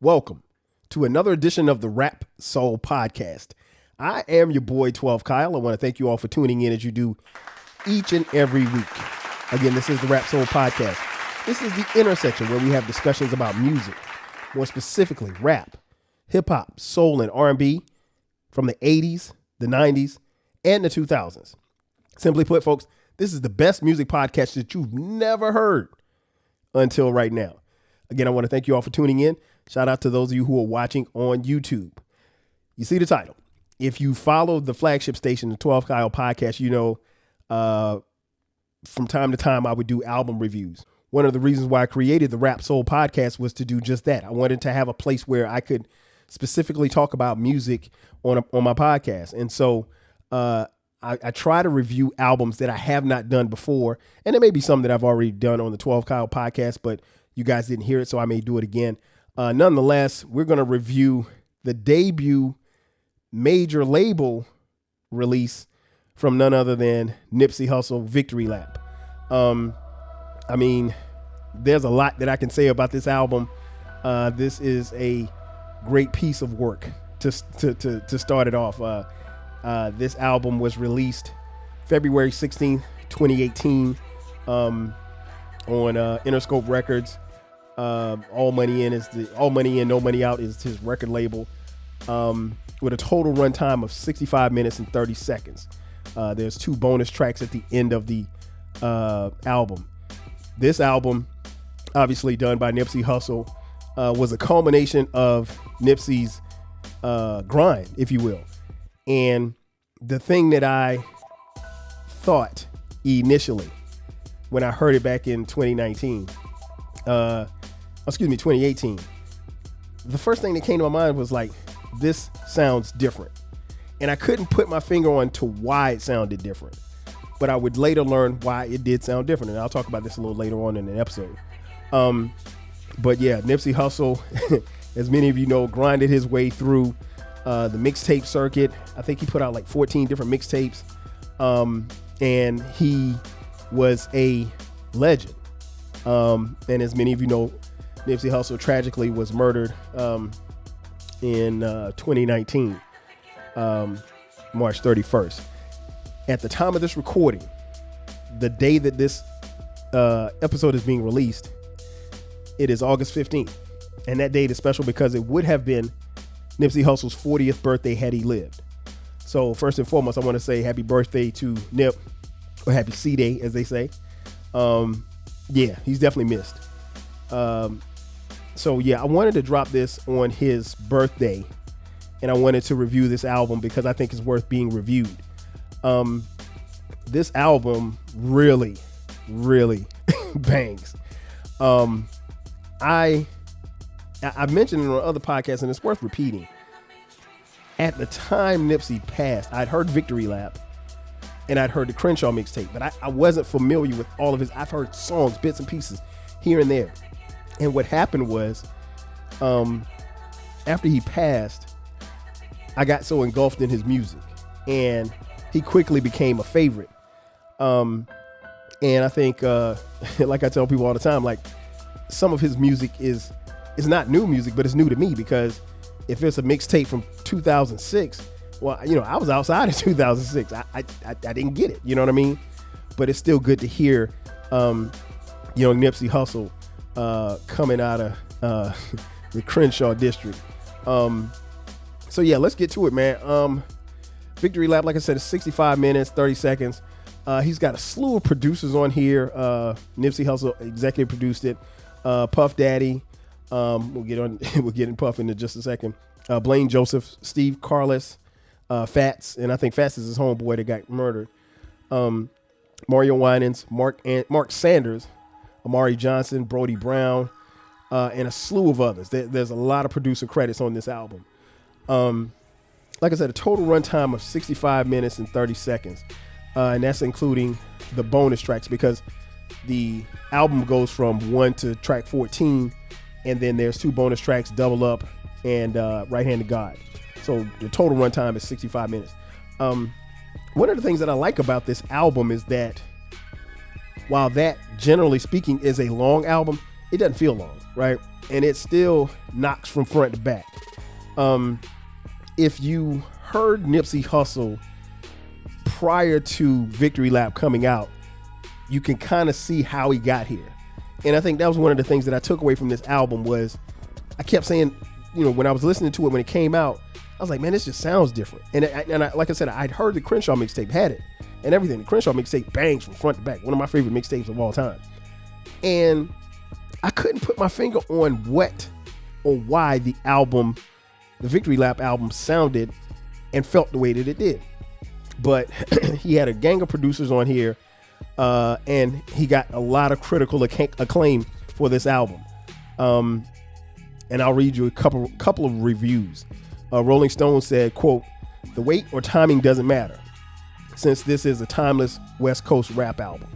Welcome to another edition of the Rap Soul Podcast. I am your boy 12 Kyle. I want to thank you all for tuning in as you do each and every week. Again, this is the Rap Soul Podcast. This is the intersection where we have discussions about music, more specifically rap, hip hop, soul, and R&B from the 80s, the 90s, and the 2000s. Simply put, folks, this is the best music podcast that you've never heard until right now. Again, I want to thank you all for tuning in. Shout out to those of you who are watching on YouTube. You see the title. If you follow the flagship station, the 12 Kyle Podcast, you know from time to time I would do album reviews. One of the reasons why I created the Rap Soul Podcast was to do just that. I wanted to have a place where I could specifically talk about music on my podcast. And so I try to review albums that I have not done before. And there may be some that I've already done on the 12 Kyle Podcast, but you guys didn't hear it, so I may do it again. Nonetheless, we're going to review the debut major label release from none other than Nipsey Hussle, Victory Lap. I mean, there's a lot that I can say about this album. This is a great piece of work to start it off. This album was released February 16th, 2018 on Interscope Records. All Money In, No Money Out is his record label, with a total runtime of 65 minutes and 30 seconds. There's 2 bonus tracks at the end of the album. This album, obviously done by Nipsey Hussle, was a culmination of Nipsey's grind, if you will. And the thing that I thought initially when I heard it back in 2018, the first thing that came to my mind was like, this sounds different. And I couldn't put my finger on to why it sounded different, but I would later learn why it did sound different. And I'll talk about this a little later on in the episode. But yeah, Nipsey Hussle, as many of you know, grinded his way through the mixtape circuit. I think he put out like 14 different mixtapes. And he was a legend. And as many of you know, Nipsey Hussle tragically was murdered in 2019, March 31st. At the time of this recording, the day that this episode is being released, it is August 15th. And that date is special because it would have been Nipsey Hussle's 40th birthday had he lived. So first and foremost, I want to say happy birthday to Nip, or happy C-Day, as they say. Yeah, he's definitely missed. So yeah, I wanted to drop this on his birthday, and I wanted to review this album because I think it's worth being reviewed. This album really, really bangs. I mentioned it on other podcasts, and it's worth repeating. At the time Nipsey passed, I'd heard Victory Lap, and I'd heard the Crenshaw mixtape, but I wasn't familiar with all of his. I've heard songs, bits and pieces here and there. And what happened was, after he passed, I got so engulfed in his music, and he quickly became a favorite. And I think, like I tell people all the time, like, some of his music is not new music, but it's new to me, because if it's a mixtape from 2006, well, you know, I was outside in 2006. I didn't get it. You know what I mean? But it's still good to hear, young Nipsey Hussle coming out of the Crenshaw district. So yeah, let's get to it, man. Victory Lap, like I said, is 65 minutes, 30 seconds. He's got a slew of producers on here. Nipsey Hussle executive produced it. Puff Daddy. We'll get in Puff in just a second. Blaine Joseph, Steve Carless, Fats, and I think Fats is his homeboy that got murdered. Mario Winans, Mark Sanders, Amari Johnson, Brody Brown, and a slew of others. There's a lot of producer credits on this album. Like I said, a total runtime of 65 minutes and 30 seconds. And that's including the bonus tracks, because the album goes from 1 to track 14, and then there's 2 bonus tracks, Double Up and Right Hand to God. So the total runtime is 65 minutes. One of the things that I like about this album is that while that, generally speaking, is a long album, it doesn't feel long, right? and it still knocks from front to back. If you heard Nipsey Hussle prior to Victory Lap coming out, you can kind of see how he got here. And I think that was one of the things that I took away from this album was I kept saying, when I was listening to it when it came out, I was like, man, this just sounds different. And I, like I said, I'd heard the Crenshaw mixtape had it and everything. The Crenshaw mixtape bangs from front to back. One of my favorite mixtapes of all time. And I couldn't put my finger on what or why the Victory Lap album sounded and felt the way that it did. But he had a gang of producers on here, and he got a lot of critical acclaim for this album. And I'll read you a couple of reviews. Rolling Stone said, quote, "The weight or timing doesn't matter, since this is a timeless West Coast rap album,"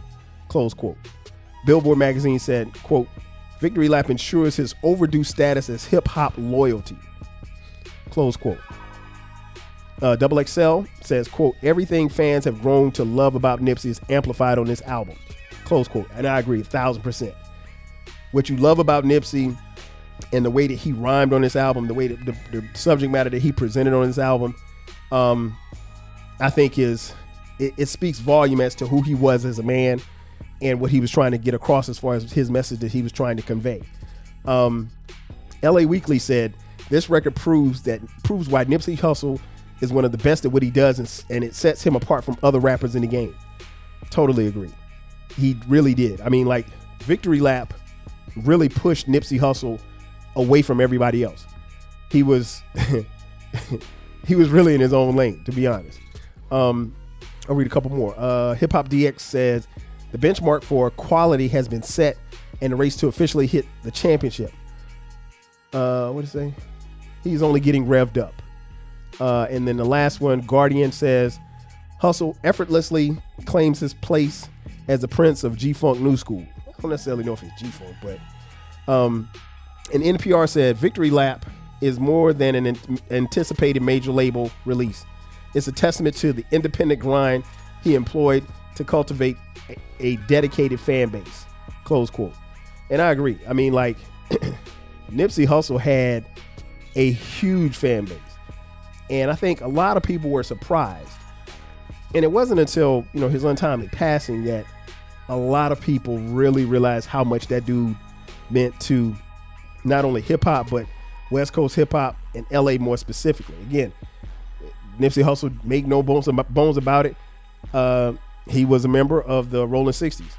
close quote. Billboard magazine said, quote, "Victory Lap ensures his overdue status as hip-hop loyalty," close quote. Double XL says, quote, "Everything fans have grown to love about Nipsey is amplified on this album," close quote. And I agree 1,000%. What you love about Nipsey and the way that he rhymed on this album, the way that the subject matter that he presented on this album, I think it speaks volume as to who he was as a man and what he was trying to get across as far as his message that he was trying to convey. LA Weekly said, "This record proves why Nipsey Hussle is one of the best at what he does, and it sets him apart from other rappers in the game." Totally agree. He really did. I mean, like, Victory Lap really pushed Nipsey Hussle away from everybody else. He was he was really in his own lane, to be honest. I'll read a couple more. Hip Hop DX says, "The benchmark for quality has been set and the race to officially hit the championship." What did it say? He's only getting revved up. And then the last one, Guardian says, "Hussle effortlessly claims his place as the prince of G-Funk New School." I don't necessarily know if it's G-Funk, but and NPR said, "Victory Lap is more than an anticipated major label release. It's a testament to the independent grind he employed to cultivate a dedicated fan base," close quote. And I agree. I mean, like, Nipsey Hussle had a huge fan base. And I think a lot of people were surprised. And it wasn't until, his untimely passing that a lot of people really realized how much that dude meant to not only hip hop, but West Coast hip hop and LA more specifically. Again, Nipsey Hussle, make no bones about it. He was a member of the Rolling 60s,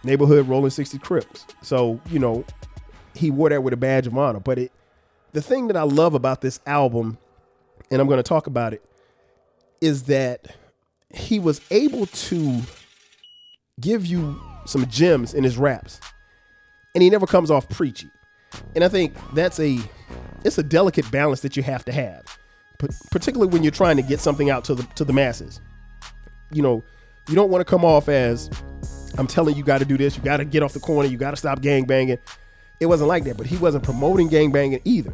neighborhood Rolling 60 Crips. So, he wore that with a badge of honor. But the thing that I love about this album, and I'm going to talk about it, is that he was able to give you some gems in his raps, and he never comes off preachy. And I think it's a delicate balance that you have to have, particularly when you're trying to get something out to the masses. You don't want to come off as, "I'm telling you got to do this, you got to get off the corner, you got to stop gangbanging." It wasn't like that, but he wasn't promoting gangbanging either.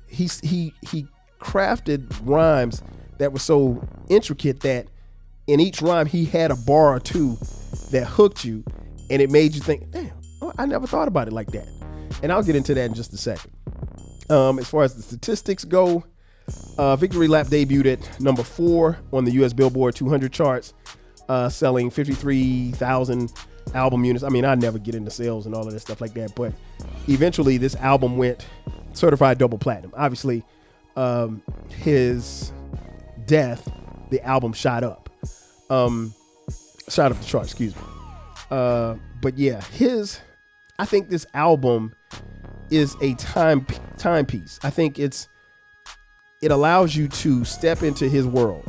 He crafted rhymes that were so intricate that in each rhyme he had a bar or two that hooked you, and it made you think, "Damn, I never thought about it like that." And I'll get into that in just a second. As far as the statistics go, Victory Lap debuted at number 4 on the US Billboard 200 charts, selling 53,000 album units. I mean, I never get into sales and all of that stuff like that, but eventually this album went certified double platinum. Obviously, his death, the album shot up the chart, excuse me. But yeah, I think this album is a timepiece. I think it allows you to step into his world.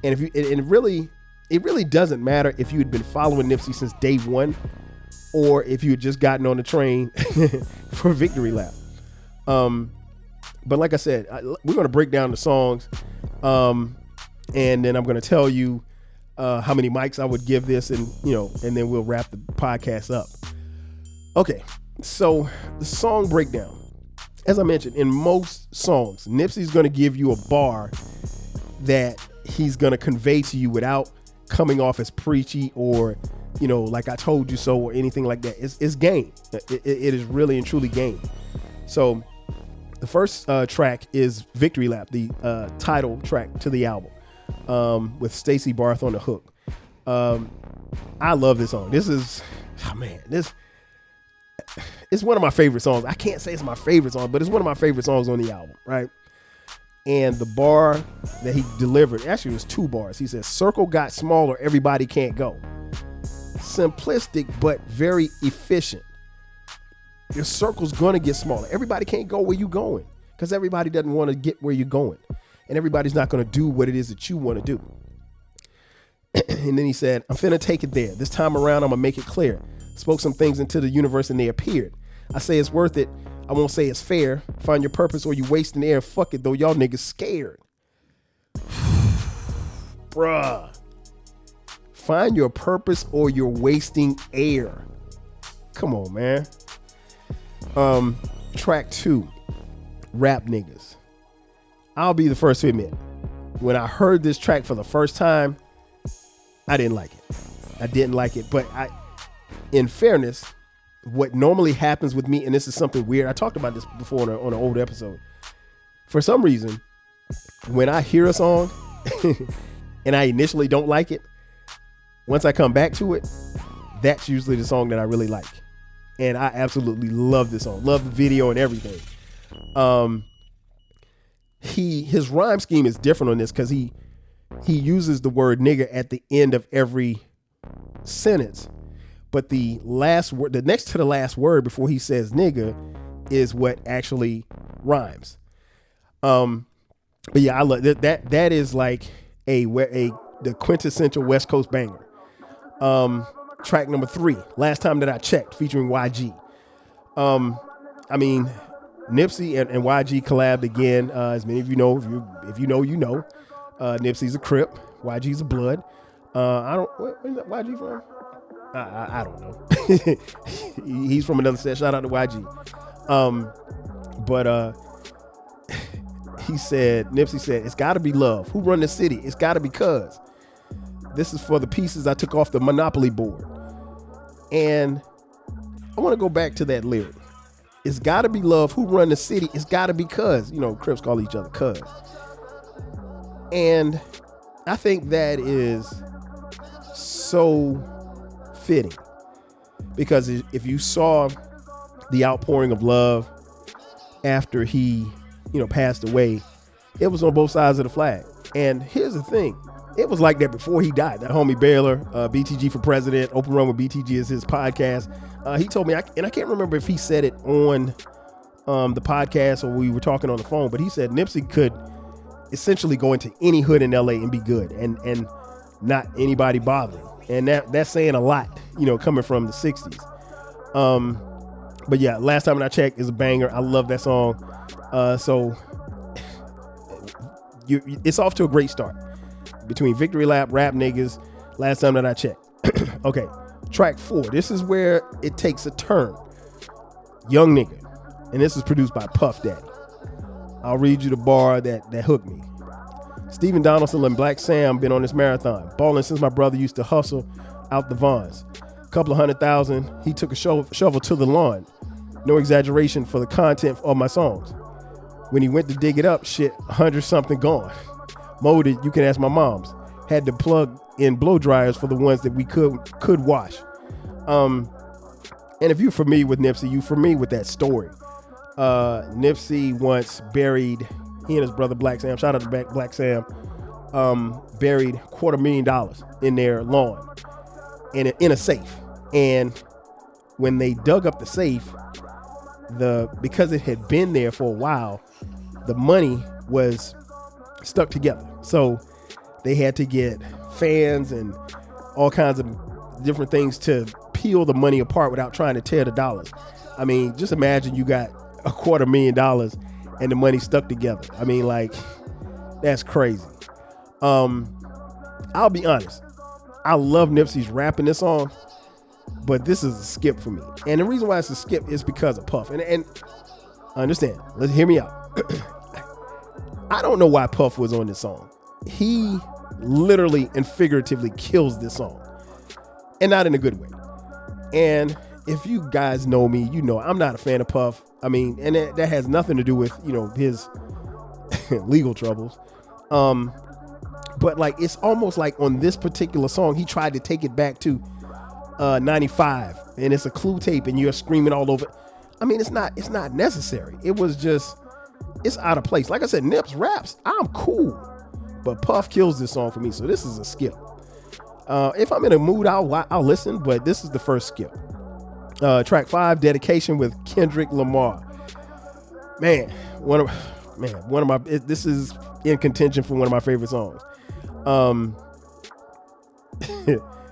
And it really doesn't matter if you had been following Nipsey since day one, or if you had just gotten on the train for Victory Lap. But like I said, we're going to break down the songs, and then I'm going to tell you how many mics I would give this, and then we'll wrap the podcast up. Okay, so the song breakdown. As I mentioned, in most songs, Nipsey's going to give you a bar that he's going to convey to you without coming off as preachy or like I told you so or anything like that. It's game. It is really and truly game. So the first track is Victory Lap, the title track to the album, with Stacey Barth on the hook. I love this song. This is, it's one of my favorite songs. I can't say it's my favorite song, but it's one of my favorite songs on the album, right? And the bar that he delivered, actually it was 2 bars. He says, "Circle got smaller, everybody can't go." Simplistic, but very efficient. Your circle's gonna get smaller. Everybody can't go where you going because everybody doesn't want to get where you're going. And everybody's not gonna do what it is that you want to do. And then he said, "I'm finna take it there. This time around, I'm gonna make it clear. Spoke some things into the universe and they appeared. I say it's worth it. I won't say it's fair. Find your purpose or you wasting air. Fuck it though, y'all niggas scared." Bruh. Find your purpose or you're wasting air. Come on, man. Track 2, Rap Niggas. I'll be the first to admit, when I heard this track for the first time, I didn't like it. But in fairness, what normally happens with me, and this is something weird, I talked about this before on an old episode. For some reason, when I hear a song and I initially don't like it, once I come back to it, that's usually the song that I really like. And I absolutely love this song. Love the video and everything. His rhyme scheme is different on this because he uses the word nigga at the end of every sentence. But the last word, the next to the last word before he says nigga, is what actually rhymes. But yeah, I love that. That is like the quintessential West Coast banger. Track number 3, Last Time That I Checked, featuring YG. I mean, Nipsey and YG collabed again. As many of you know, if you know, you know. Nipsey's a Crip, YG's a Blood. Where's that YG from? I don't know. He's from another set. Shout out to YG. Nipsey said, "It's gotta be love. Who run the city? It's gotta be cuz. This is for the pieces I took off the Monopoly board." And I want to go back to that lyric. It's gotta be love. Who run the city? It's gotta be cuz. Crips call each other cuz. And I think that is so fitting, because if you saw the outpouring of love after he, passed away, it was on both sides of the flag. And here's the thing. It was like that before he died. That homie Baylor, BTG for President, Open Run with BTG is his podcast. He told me, and I can't remember if he said it on the podcast or we were talking on the phone, but he said Nipsey could essentially go into any hood in LA and be good and not anybody bothering. And that's saying a lot, coming from the 60s. But yeah, Last Time That I Checked is a banger. I love that song. So it's off to a great start. Between Victory Lap, Rap Niggas, Last Time That I Checked. Okay, track 4. This is where it takes a turn. Young Nigga. And this is produced by Puff Daddy. I'll read you the bar that hooked me. Stephen Donaldson and Black Sam been on this marathon. Balling since my brother used to hustle out the Vons. Couple of 100,000. He took a shovel to the lawn. No exaggeration for the content of my songs. When he went to dig it up, shit, 100 something gone. Molded, you can ask my moms. Had to plug in blow dryers for the ones that we could wash. And if you're familiar with Nipsey, you're familiar with that story. Nipsey once buried, he and his brother Black Sam, shout out to Black Sam, buried $250,000 in their lawn in a safe. And when they dug up the safe, because it had been there for a while, the money was stuck together. So they had to get fans and all kinds of different things to peel the money apart without trying to tear the dollars. I mean, just imagine you got $250,000 and the money stuck together. I mean, like, that's crazy. I'll be honest. I love Nipsey's rap in this song, but this is a skip for me. And the reason why it's a skip is because of Puff. And understand, let's hear me out. I don't know why Puff was on this song. He literally and figuratively kills this song. and not in a good way. And if you guys know me, you know I'm not a fan of Puff. I mean, and that has nothing to do with, you know, his legal troubles. But like, it's almost like on this particular song, he tried to take it back to 95, and it's a Clue tape, and you're screaming all over. I mean, it's not necessary. It was just, it's out of place. Like I said, Nips raps, I'm cool, but Puff kills this song for me. So this is a skip. If I'm in a mood, I'll listen, but this is the first skip. Track 5, Dedication with Kendrick Lamar. Man, one of my, this is in contention for one of my favorite songs.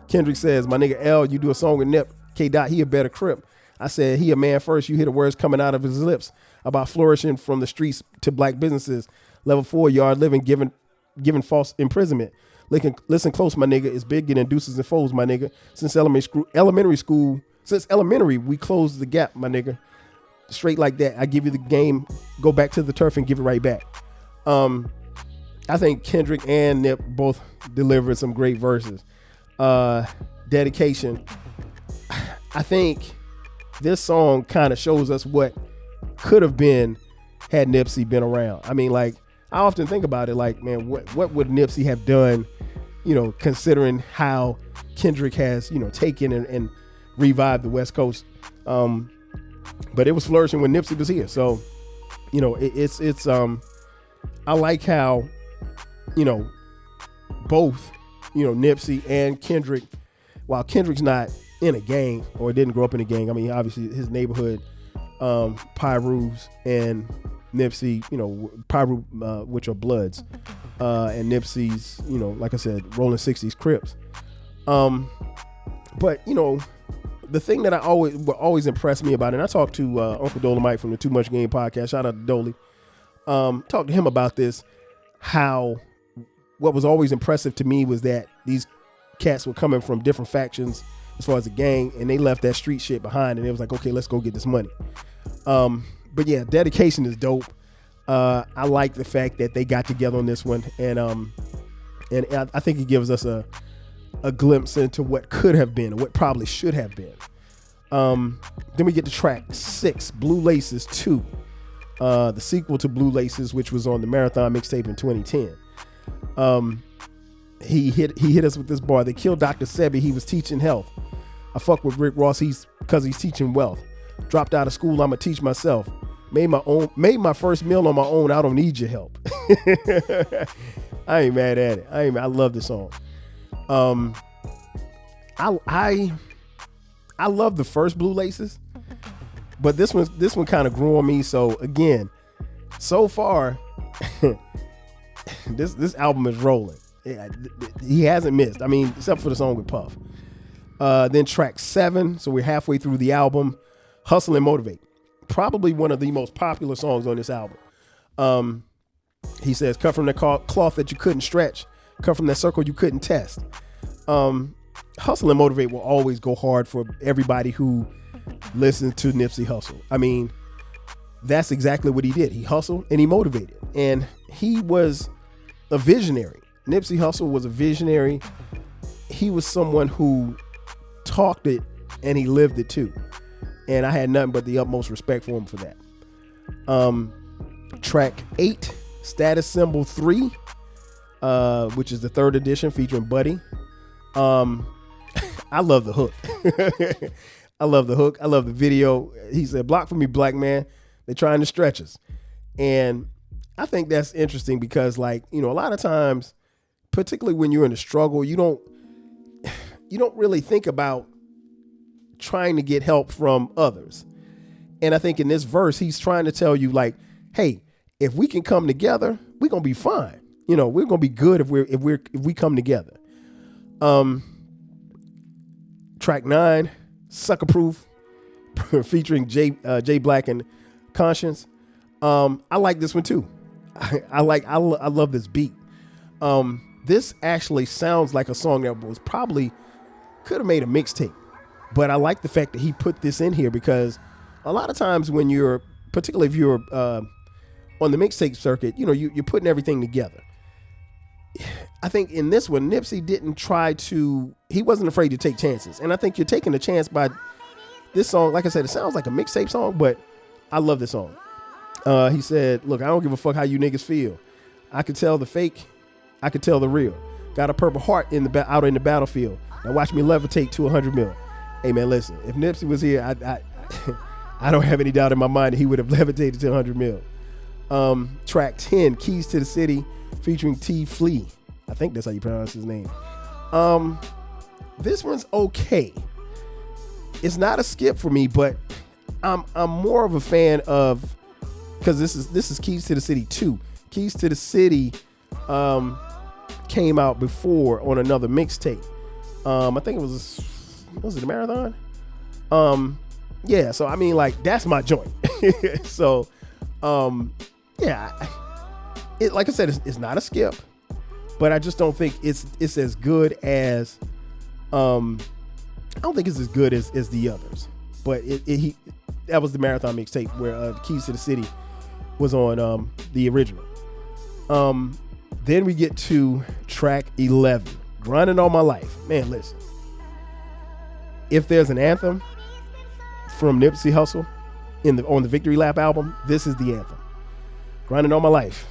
Kendrick says, my nigga L, you do a song with Nip, K. Dot, he a better crip. I said, he a man first. You hear the words coming out of his lips about flourishing from the streets to black businesses. Level 4, yard living, given false imprisonment. Listen close, my nigga. It's big getting deuces and foes, my nigga. Since elementary, we closed the gap, my nigga. Straight like that. I give you the game. Go back to the turf and give it right back. I think Kendrick and Nip both delivered some great verses. Dedication. I think this song kind of shows us what could have been had Nipsey been around. I mean, like, I often think about it like, man, what would Nipsey have done, you know, considering how Kendrick has, you know, taken and revived the West Coast. But it was flourishing when Nipsey was here. So, you know, it's I like how, you know, both, you know, Nipsey and Kendrick, while Kendrick's not in a gang or didn't grow up in a gang. I mean, obviously his neighborhood, Pyrus and Nipsey, you know, Pyru, which are Bloods, and Nipsey's, you know, like I said, Rolling 60s Crips. But, you know, the thing that always impressed me about it, and I talked to Uncle Dolomite from the Too Much Game podcast, shout out to Dolly, talked to him about this, how what was always impressive to me was that these cats were coming from different factions as far as the gang, and they left that street shit behind, and it was like, okay, let's go get this money. But yeah, Dedication is dope. I like the fact that they got together on this one, and I think it gives us a glimpse into what could have been, or what probably should have been. Then we get to track 6, Blue Laces 2, the sequel to Blue Laces, which was on the Marathon mixtape in 2010. He hit us with this bar. They killed Dr. Sebi. He was teaching health. I fuck with Rick Ross. Because he's teaching wealth. Dropped out of school. I'ma teach myself. Made my first meal on my own. I don't need your help. I ain't mad at it. I love this song. I love the first Blue Laces, but this one kind of grew on me. So again, so far, this album is rolling. He hasn't missed. I mean, except for the song with Puff. Then track 7. So we're halfway through the album. Hustle and Motivate. Probably one of the most popular songs on this album. He says, cut from the cloth that you couldn't stretch. Cut from that circle you couldn't test. Hustle and Motivate will always go hard for everybody who listens to Nipsey Hussle. I mean, that's exactly what he did. He hustled and he motivated. And he was a visionary. Nipsey Hussle was a visionary. He was someone who talked it and he lived it too. And I had nothing but the utmost respect for him for that. Track 8, Status Symbol 3, which is the 3rd edition featuring Buddy. I love the hook. I love the hook. I love the video. He said, block for me, black man. They're trying to stretch us. And I think that's interesting because, like, you know, a lot of times, particularly when you're in a struggle, you don't really think about trying to get help from others. And I think in this verse, he's trying to tell you, like, hey, if we can come together, we're going to be fine. You know, we're going to be good if we come together. Track 9, Sucker Proof, featuring Jay Black and Conscience. I like this one too. I love this beat. This actually sounds like a song that was probably could have made a mixtape, but I like the fact that he put this in here because a lot of times when you're, particularly if you're on the mixtape circuit, you know, you're putting everything together. I think in this one, Nipsey didn't he wasn't afraid to take chances. And I think you're taking a chance by this song. Like I said, it sounds like a mixtape song, but I love this song. He said, look, I don't give a fuck how you niggas feel. I could tell the fake. I could tell the real. Got a purple heart out in the battlefield. Now watch me levitate to 100 mil. Hey man, listen, if Nipsey was here, I don't have any doubt in my mind that he would have levitated to 100 mil. Track 10, Keys to the City, featuring T. Flea. I think that's how you pronounce his name. This one's okay. It's not a skip for me, but I'm more of a fan of, because this is Keys to the City 2. Keys to the City came out before on another mixtape. I think it was it a Marathon? Yeah, so I mean, like, that's my joint. So yeah, like I said, it's not a skip, but I just don't think it's as good as I don't think it's as good as the others. But that was the Marathon mixtape where Keys to the City was on the original. Then we get to track 11, Grinding All My Life. Man, listen, if there's an anthem from Nipsey Hussle on the Victory Lap album, this is the anthem. Grinding all my life.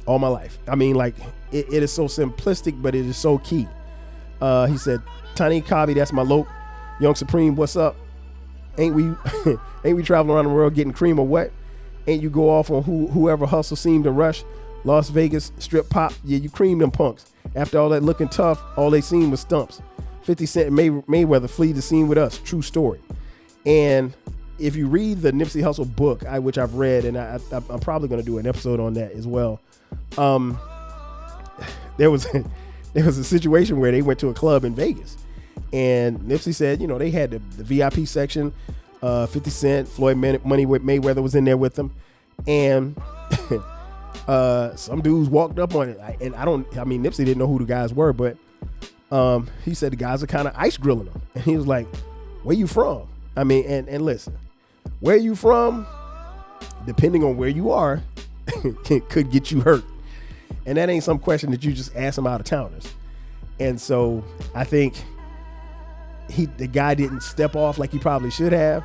All my life. I mean, like, it is so simplistic, but it is so key. He said, Tiny Cobby, that's my loc. Young Supreme, what's up? Ain't we traveling around the world getting cream or what? Ain't you go off on whoever hustle seemed to rush? Las Vegas, strip pop, yeah, you cream them punks. After all that looking tough, all they seen was stumps. 50 Cent and Mayweather flee the scene with us. True story. And if you read the Nipsey Hussle book, which I've read, and I'm probably going to do an episode on that as well. There was a situation where they went to a club in Vegas, and Nipsey said, you know, they had the VIP section. 50 Cent, Floyd Money with Mayweather was in there with them, and some dudes walked up on it, and I mean, Nipsey didn't know who the guys were, but he said the guys are kind of ice grilling him, and he was like, "Where you from?" I mean, and listen, where you from, depending on where you are, could get you hurt. And that ain't some question that you just ask some out of towners. And so I think the guy didn't step off like he probably should have,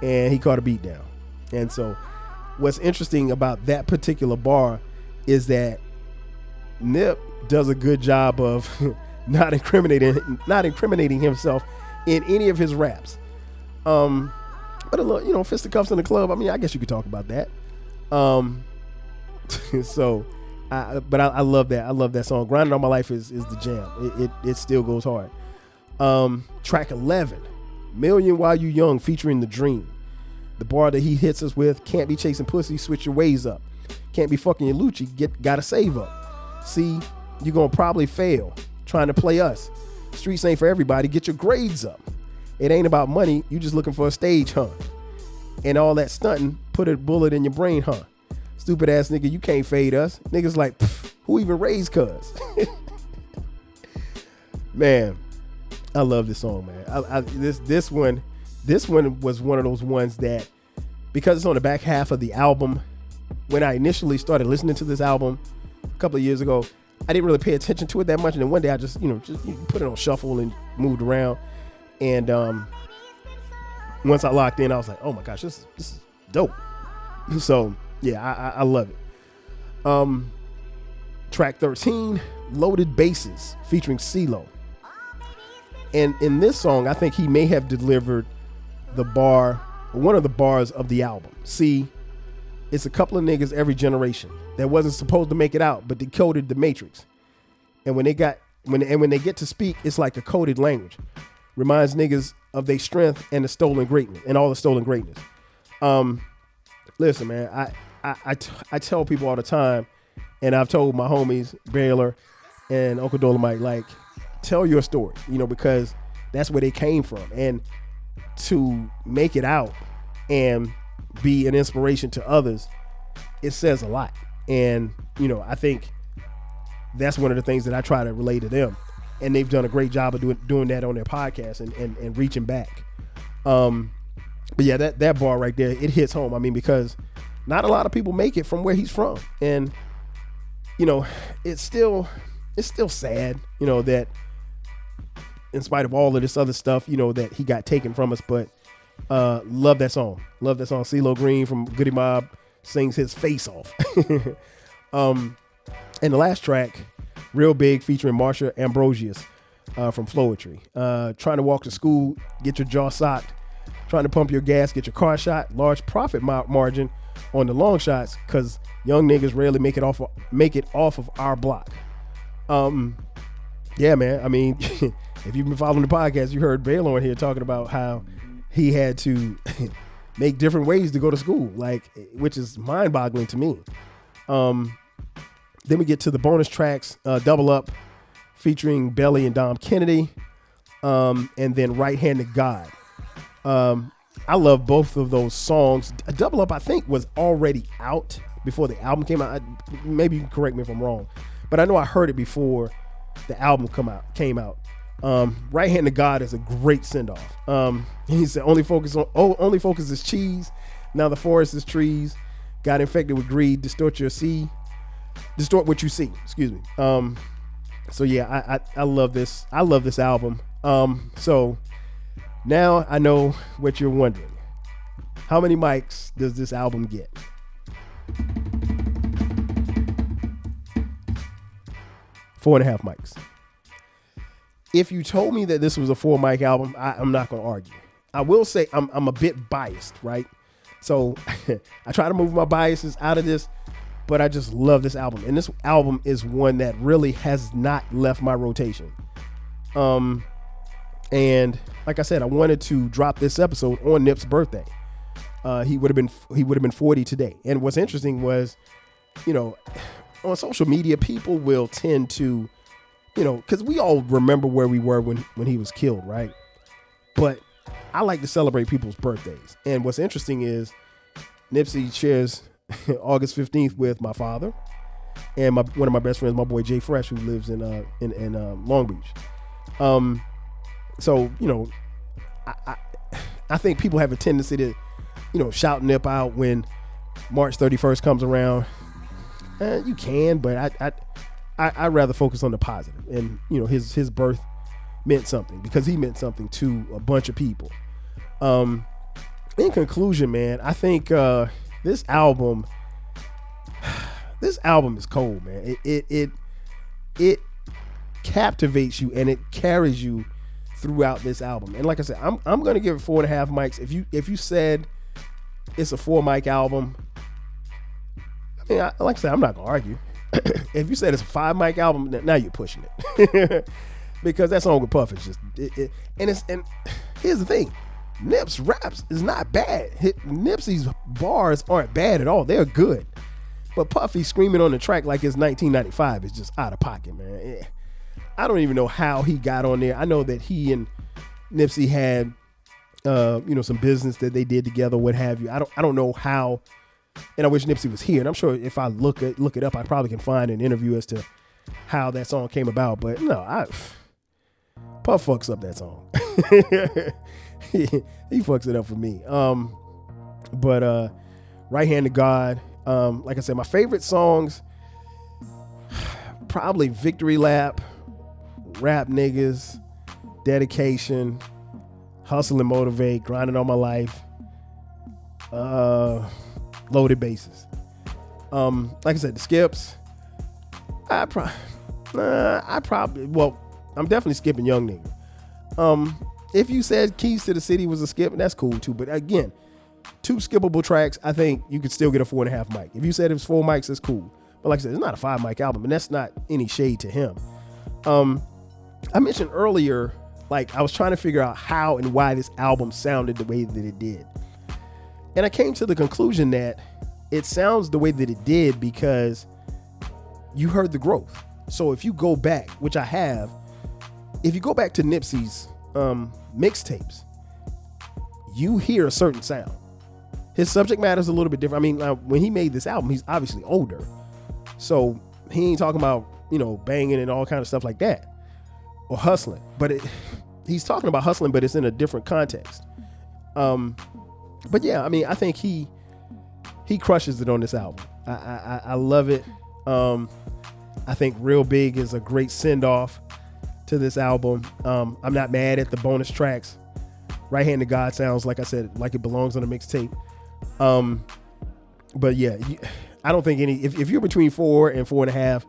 and he caught a beat down. And so what's interesting about that particular bar is that Nip does a good job of not incriminating himself in any of his raps. But a little, fisticuffs in the club, I mean, I guess you could talk about that. So, but I love that. I love that song. Grinding All My Life is the jam. It still goes hard. Track 11, Million While You Young, featuring The Dream. The bar that he hits us with: can't be chasing pussy, switch your ways up. Can't be fucking your Lucci, gotta save up. See, you're gonna probably fail trying to play us. Streets ain't for everybody, get your grades up. It ain't about money, you just looking for a stage, huh? And all that stunting, put a bullet in your brain, huh? Stupid ass nigga, you can't fade us. Niggas like, who even raised cuz? Man, I love this song, man. This one was one of those ones that, because it's on the back half of the album, when I initially started listening to this album a couple of years ago, I didn't really pay attention to it that much. And then one day I just put it on shuffle and moved around. And once I locked in, I was like, oh my gosh, this is dope. So yeah, I love it. Track 13, Loaded Basses, featuring CeeLo. And in this song, I think he may have delivered one of the bars of the album. See, it's a couple of niggas every generation that wasn't supposed to make it out, but decoded the matrix. And when they get to speak, it's like a coded language. Reminds niggas of their strength and the stolen greatness and all the stolen greatness. Listen, man, I tell people all the time, and I've told my homies Baylor and Uncle Dolomite, like, tell your story, because that's where they came from. And to make it out and be an inspiration to others, it says a lot. And, I think that's one of the things that I try to relay to them. And they've done a great job of doing that on their podcast and reaching back. But yeah, that bar right there, it hits home. I mean, because not a lot of people make it from where he's from. And, it's still, it's still sad, that in spite of all of this other stuff, that he got taken from us, but love that song. CeeLo Green from Goody Mob sings his face off. And the last track, Real Big, featuring Marsha Ambrosius from Floetry. Trying to walk to school, get your jaw socked. Trying to pump your gas, get your car shot. Large profit margin on the long shots, because young niggas rarely make it off of our block. Yeah, man. I mean, if you've been following the podcast, you heard Baylor in here talking about how he had to make different ways to go to school, which is mind-boggling to me. Then we get to the bonus tracks, Double Up, featuring Belly and Dom Kennedy, and then Right Hand to God. I love both of those songs. Double Up, I think, was already out before the album came out. Maybe you can correct me if I'm wrong, but I know I heard it before the album came out. Right Hand to God is a great send-off. He said, only focus is cheese. Now the forest is trees. Got infected with greed. Distort what you see. Excuse me. So yeah, I love this. I love this album. So now I know what you're wondering. How many mics does this album get? Four and a half mics. If you told me that this was a 4 mic album, I'm not going to argue. I will say I'm a bit biased, right? So I try to move my biases out of this, but I just love this album. And this album is one that really has not left my rotation. And like I said, I wanted to drop this episode on Nip's birthday. He would have been 40 today. And what's interesting was, on social media, people will tend to, because we all remember where we were when he was killed, right? But I like to celebrate people's birthdays. And what's interesting is Nipsey shares August 15th with my father and one of my best friends, my boy Jay Fresh, who lives in Long Beach. So, I think people have a tendency to, shout Nip out when March 31st comes around. You can, but I'd rather focus on the positive. And, his birth meant something because he meant something to a bunch of people. In conclusion, man, I think this album is cold, man. It captivates you and it carries you throughout this album. And like I said, I'm gonna give it 4.5 mics. If you said it's a 4 mic album, I mean, like I said, I'm not gonna argue. If you said it's a 5 mic album, now you're pushing it. Because that song with Puff is just and here's the thing, Nip's raps is not bad. Nipsey's bars aren't bad at all. They're good. But Puffy screaming on the track like it's 1995 is just out of pocket, man. I don't even know how he got on there. I know that he and Nipsey had some business that they did together, what have you. I don't know how, and I wish Nipsey was here. And I'm sure if I look it up, I probably can find an interview as to how that song came about. But no, Puff fucks up that song. he fucks it up for me. But Right Hand to God. Like I said, my favorite songs, probably Victory Lap, Rap Niggas, Dedication, Hustle and Motivate, Grinding All My Life, Loaded Bases. Like I said, the skips, I'm definitely skipping Young Nigga. If you said Keys to the City was a skip, that's cool too. But again, 2 skippable tracks, I think you could still get a 4.5 mic. If you said it was 4 mics, that's cool. But like I said, it's not a 5 mic album, and that's not any shade to him. I mentioned earlier, I was trying to figure out how and why this album sounded the way that it did. And I came to the conclusion that it sounds the way that it did because you heard the growth. So if you go back, which I have, if you go back to Nipsey's mixtapes, you hear a certain sound. His subject matter is a little bit different. I mean, when he made this album, he's obviously older. So he ain't talking about, banging and all kind of stuff like that or hustling. But he's talking about hustling, but it's in a different context. But yeah, I mean, I think he crushes it on this album. I love it. I think Real Big is a great send-off to this album. I'm not mad at the bonus tracks. Right Hand to God sounds, like I said, like it belongs on a mixtape. But yeah, I don't think if you're between 4 and 4.5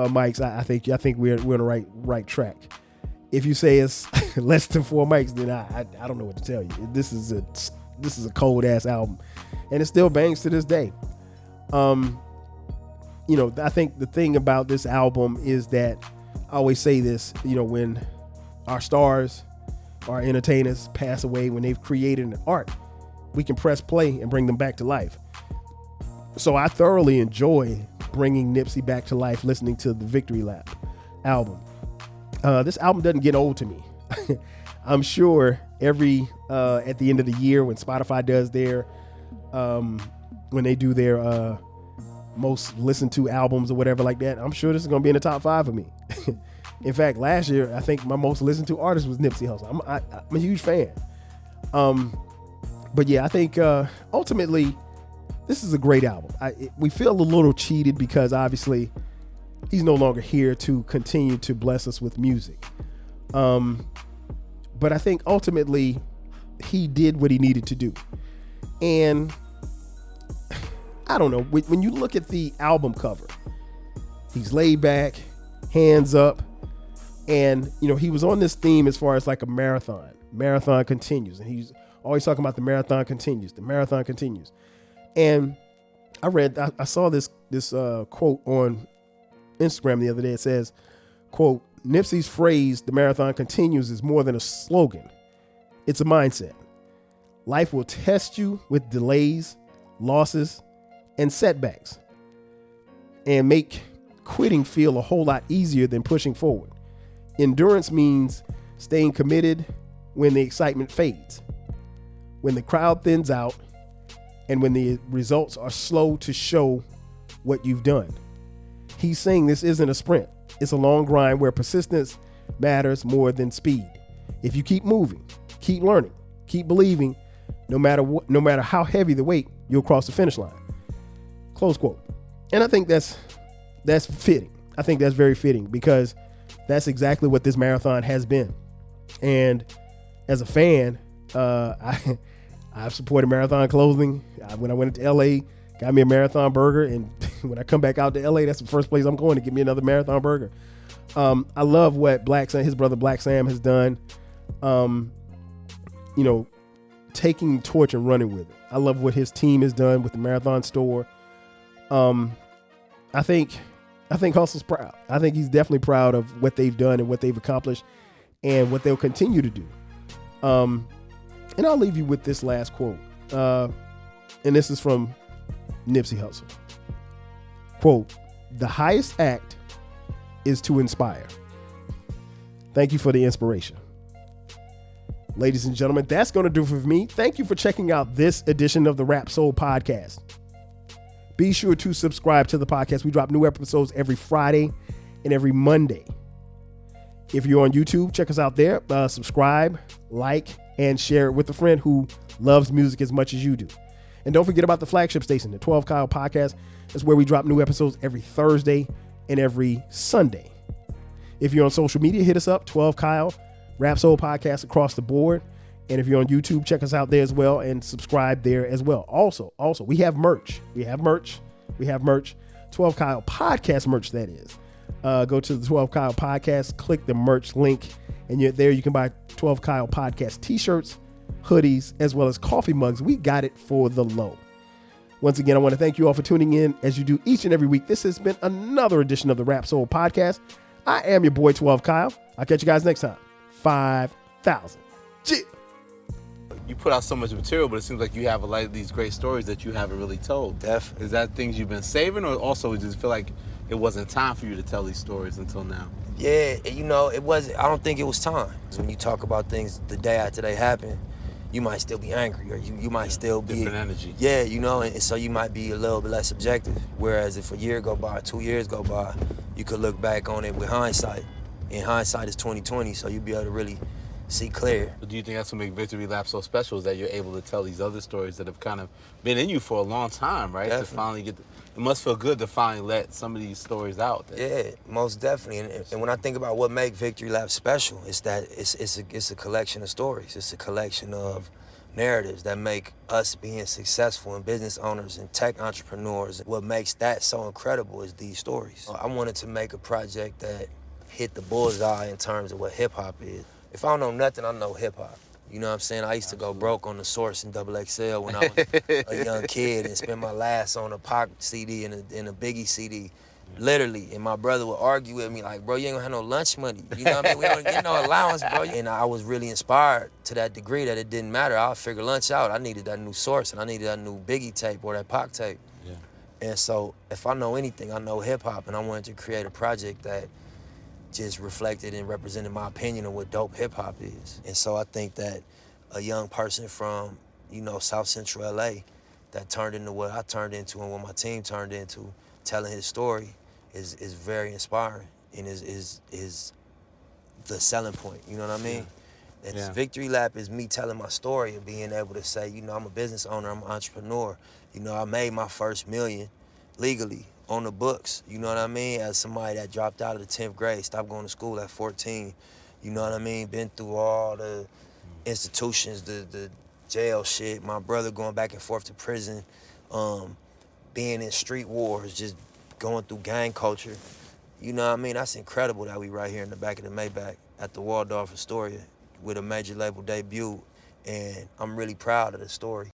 mics, I think we're on the right track. If you say it's less than 4 mics, then I don't know what to tell you. This is a cold ass album, and it still bangs to this day. I think the thing about this album is that I always say this, when our stars, our entertainers pass away, when they've created an art, we can press play and bring them back to life. So I thoroughly enjoy bringing Nipsey back to life, listening to the Victory Lap album. This album doesn't get old to me. I'm sure at the end of the year when Spotify does their, when they do their most listened to albums or whatever like that, I'm sure this is going to be in the top 5 for me. In fact, last year, I think my most listened to artist was Nipsey Hussle. I'm a huge fan. But yeah, I think ultimately this is a great album. We feel a little cheated because obviously he's no longer here to continue to bless us with music. But I think ultimately he did what he needed to do. And I don't know, when you look at the album cover, he's laid back, hands up, and he was on this theme as far as like a marathon. Marathon continues, and he's always talking about the marathon continues. The marathon continues. And I saw this quote on Instagram the other day. It says, quote, Nipsey's phrase, the marathon continues, is more than a slogan. It's a mindset. Life will test you with delays, losses, and setbacks, and make quitting feel a whole lot easier than pushing forward. Endurance means staying committed when the excitement fades, when the crowd thins out, and when the results are slow to show what you've done. He's saying this isn't a sprint. It's a long grind where persistence matters more than speed. If you keep moving, keep learning, keep believing, no matter how heavy the weight, you'll cross the finish line. Close quote. And I think that's fitting. I think that's very fitting because that's exactly what this marathon has been. And as a fan, I've supported Marathon Clothing. When I went to LA, got me a Marathon burger. And when I come back out to LA, that's the first place I'm going to get me another Marathon burger. I love what his brother Black Sam has done. Taking the torch and running with it. I love what his team has done with the Marathon store. I think Hustle's proud. I think he's definitely proud of what they've done and what they've accomplished and what they'll continue to do. And I'll leave you with this last quote. And this is from Nipsey Hussle. Quote, the highest act is to inspire. Thank you for the inspiration. Ladies and gentlemen, that's going to do it for me. Thank you for checking out this edition of the Rap Soul Podcast. Be sure to subscribe to the podcast. We drop new episodes every Friday and every Monday. If you're on YouTube, check us out there. Subscribe, like, and share it with a friend who loves music as much as you do. And don't forget about the flagship station, the 12 Kyle Podcast. That's where we drop new episodes every Thursday and every Sunday. If you're on social media, hit us up, 12 Kyle, Rap Soul Podcast across the board. And if you're on YouTube, check us out there as well and subscribe there as well. Also, we have merch. We have merch. 12 Kyle Podcast merch, that is. Go to the 12 Kyle Podcast, click the merch link, and you can buy 12 Kyle Podcast t-shirts, hoodies, as well as coffee mugs. We got it for the low. Once again, I want to thank you all for tuning in as you do each and every week. This has been another edition of the Rap Soul Podcast. I am your boy, 12 Kyle. I'll catch you guys next time. 5,000. You put out so much material, but it seems like you have a lot of these great stories that you haven't really told. Definitely. Is that things you've been saving, or also you just feel like it wasn't time for you to tell these stories until now? Yeah, it wasn't. I don't think it was time. When you talk about things the day after they happen, you might still be angry, or you might still be different energy. Yeah, and so you might be a little bit less objective. Whereas if a year go by, 2 years go by, you could look back on it with hindsight. And hindsight is 20/20, so you'll be able to really see clear. Do you think that's what makes Victory Lap so special, is that you're able to tell these other stories that have kind of been in you for a long time, right? Definitely. To finally it must feel good to finally let some of these stories out. Yeah, most definitely. And when I think about what makes Victory Lap special, it's that it's a collection of stories. It's a collection of narratives that make us being successful and business owners and tech entrepreneurs. What makes that so incredible is these stories. I wanted to make a project that hit the bullseye in terms of what hip hop is. If I don't know nothing, I know hip hop. You know what I'm saying? I used to go broke on the Source and XXL when I was a young kid and spend my last on a Pac CD and a Biggie CD. Literally, and my brother would argue with me like, bro, you ain't gonna have no lunch money. You know what I mean? We don't get no allowance, bro. And I was really inspired to that degree that it didn't matter. I'll figure lunch out. I needed that new Source and I needed that new Biggie tape or that Pac tape. Yeah. And so if I know anything, I know hip hop, and I wanted to create a project that just reflected and represented my opinion of what dope hip hop is. And so I think that a young person from, South Central LA that turned into what I turned into and what my team turned into, telling his story is very inspiring and is the selling point, you know what I mean? Yeah. It's Victory Lap is me telling my story and being able to say, I'm a business owner, I'm an entrepreneur. I made my first $1 million legally on the books, you know what I mean? As somebody that dropped out of the 10th grade, stopped going to school at 14, you know what I mean? Been through all the institutions, the jail shit, my brother going back and forth to prison, being in street wars, just going through gang culture. You know what I mean? That's incredible that we right here in the back of the Maybach at the Waldorf Astoria with a major label debut, and I'm really proud of the story.